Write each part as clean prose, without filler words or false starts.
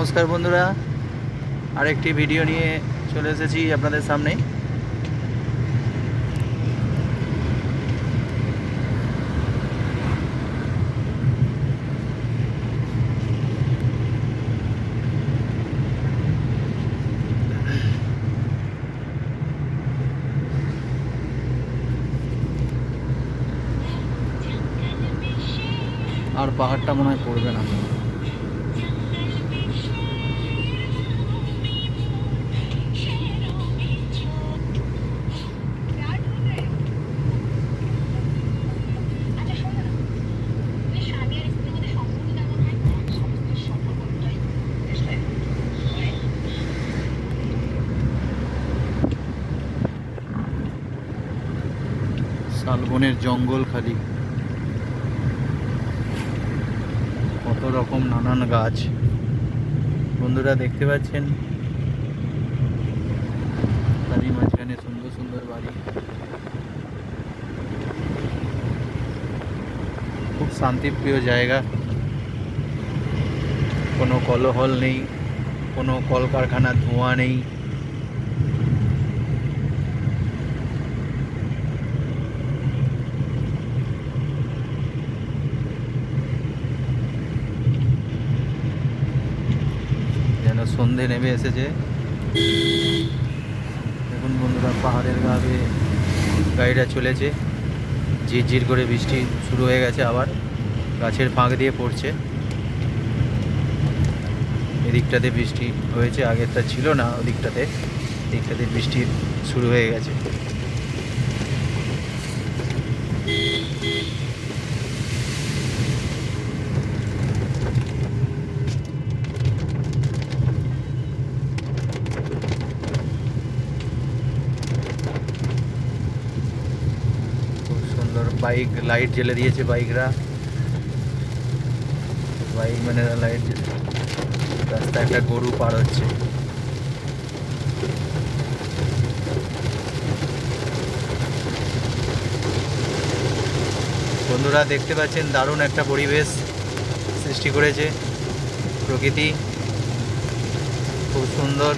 নমস্কার বন্ধুরা, আরেকটি ভিডিও নিয়ে চলে এসেছি আপনাদের সামনে। আর পাহাড়টা মনে হয় পড়বে না। শালবনের জঙ্গল খালি, কত রকম নানান গাছ বন্ধুরা দেখতে পাচ্ছেন। তারই মাঝখানে সুন্দর সুন্দর বাড়ি, খুব শান্তিপ্রিয় জায়গা। কোনো কোলাহল নেই, কোনো কলকারখানার ধোঁয়া নেই। যেন সন্ধে নেমে এসেছে। দেখুন বন্ধুরা, পাহাড়ের গা বেয়ে গাড়িটা চলেছে, ঝিরঝির করে বৃষ্টি শুরু হয়ে গেছে, আবার গাছের ফাঁক দিয়ে পড়ছে। এদিকটাতে বৃষ্টি হয়েছে, আগেরটা ছিল না, ওদিকটাতে এদিকটাতে বৃষ্টি শুরু হয়ে গেছে। খুব সুন্দর বাইক লাইট জ্বেলে দিয়েছে, বাইকরা লাইট। রাস্তায় একটা গরু পার হচ্ছে। বন্ধুরা দেখতে পাচ্ছেন, দারুণ একটা পরিবেশ সৃষ্টি করেছে প্রকৃতি, খুব সুন্দর।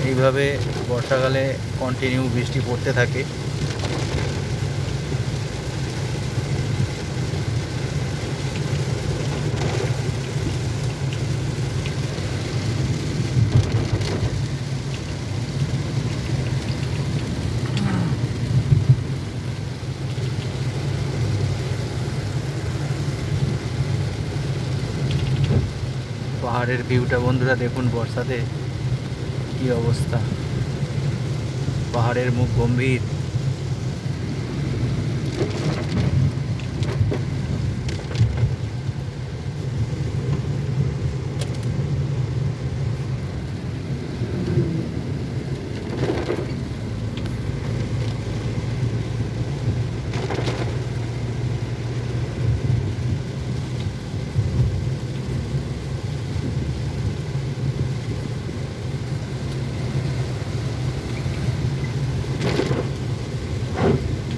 এইভাবে বর্ষাকালে কন্টিনিউ বৃষ্টি পড়তে থাকে। পাহাড়ের ভিউটা বন্ধুরা দেখুন, বর্ষাতে কি অবস্থা। পাহাড়ের মুখ গম্ভীর।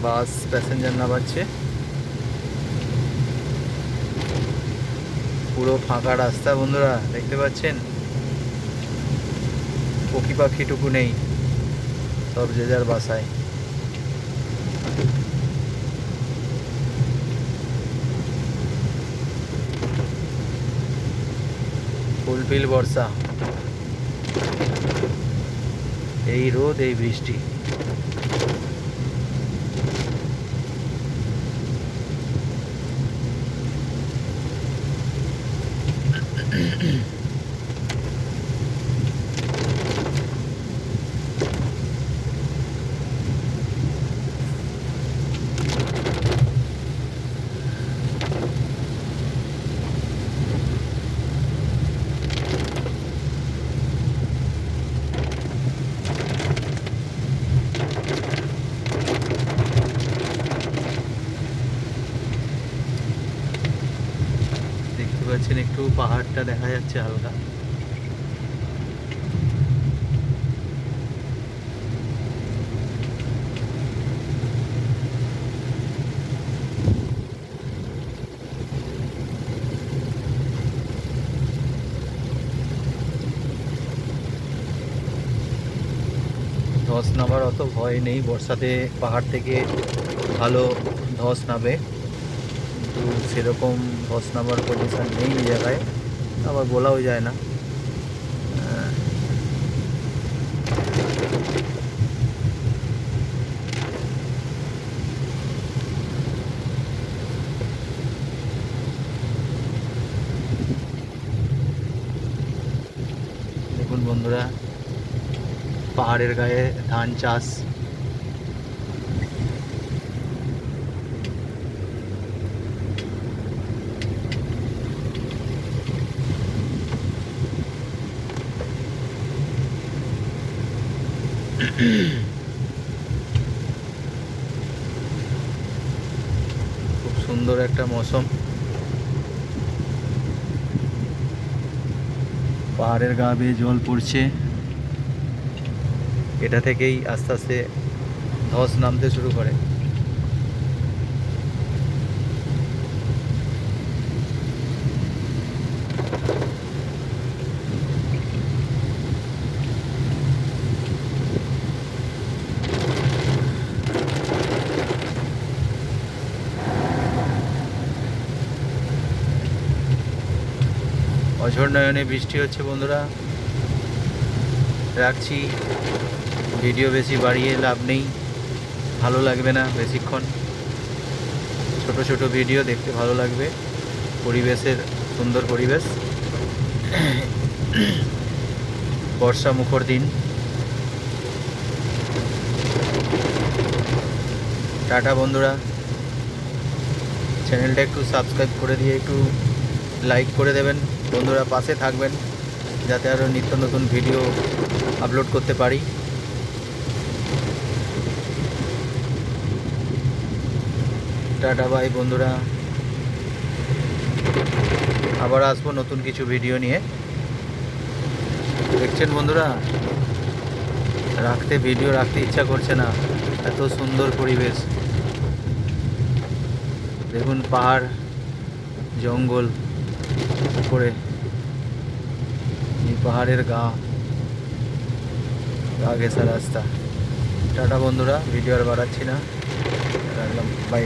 বাস প্যাসেঞ্জার নামাচ্ছে, পুরো ফাঁকা রাস্তা বন্ধুরা দেখতে পাচ্ছেন। পক্ষী পাখিটুকু নেই, সব যে যার বাসায়। ফুলফিল বর্ষা, এই রোদ এই বৃষ্টি। পাচ্ছেন একটু পাহাড়টা দেখা যাচ্ছে হালকা। ধস নামার অত ভয় নেই, বর্ষাতে পাহাড় থেকে ভালো ধস নামে, কিন্তু সেরকম ধস নামার কন্ডিশন নেই এই জায়গায়, আবার বলাও যায় না। দেখুন বন্ধুরা, পাহাড়ের গায়ে ধান চাষ। খুব সুন্দর একটা মৌসুম, পাহাড়ের গা বেয়ে জল পড়ছে, এটা থেকেই আস্তে আস্তে ধস নামতে শুরু করে। অঝোর নয়নে বৃষ্টি হচ্ছে বন্ধুরা। রাখছি, ভিডিও বেশি বাড়িয়ে লাভ নেই, ভালো লাগবে না বেশিক্ষণ। ছোট ছোট ভিডিও দেখতে ভালো লাগবে, পরিবেশের সুন্দর পরিবেশ, বর্ষা মুখর দিন। টাটা বন্ধুরা, চ্যানেলটা একটু সাবস্ক্রাইব করে দিয়ে একটু লাইক করে দেবেন বন্ধুরা, পাশে থাকবেন যাতে আরও নিত্য নতুন ভিডিও আপলোড করতে পারি। টাটা বাই বন্ধুরা, আবার আসবো নতুন কিছু ভিডিও নিয়ে। দেখছেন বন্ধুরা, ভিডিও রাখতে ইচ্ছা করছে না, এত সুন্দর পরিবেশ। দেখুন পাহাড়, জঙ্গল, উপরে এই পাহাড়ের গা ঘেঁষা রাস্তা। টাটা বন্ধুরা, ভিডিও আর বাড়াচ্ছি না, রাখলাম, বাই।